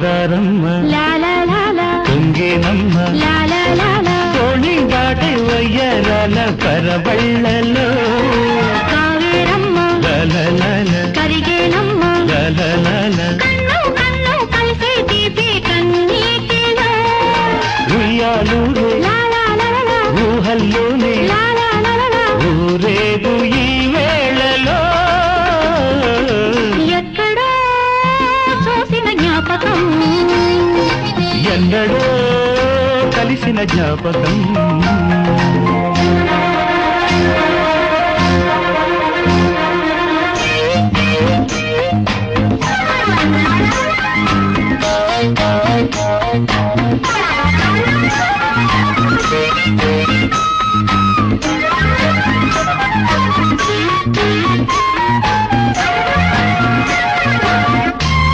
గోదారమ్మ పొంగేనమ్మ తోణి దాటి వయ్యరాల పరబళ్ళలో కరిగేనమ్మ ఉయ్యాలూరే ఊహల్లోనే ఊరేగు ఈ వేళలో ఎక్కడో చూసిన జ్ఞాపకం ఎన్నడో కలిసిన జ్ఞాపకం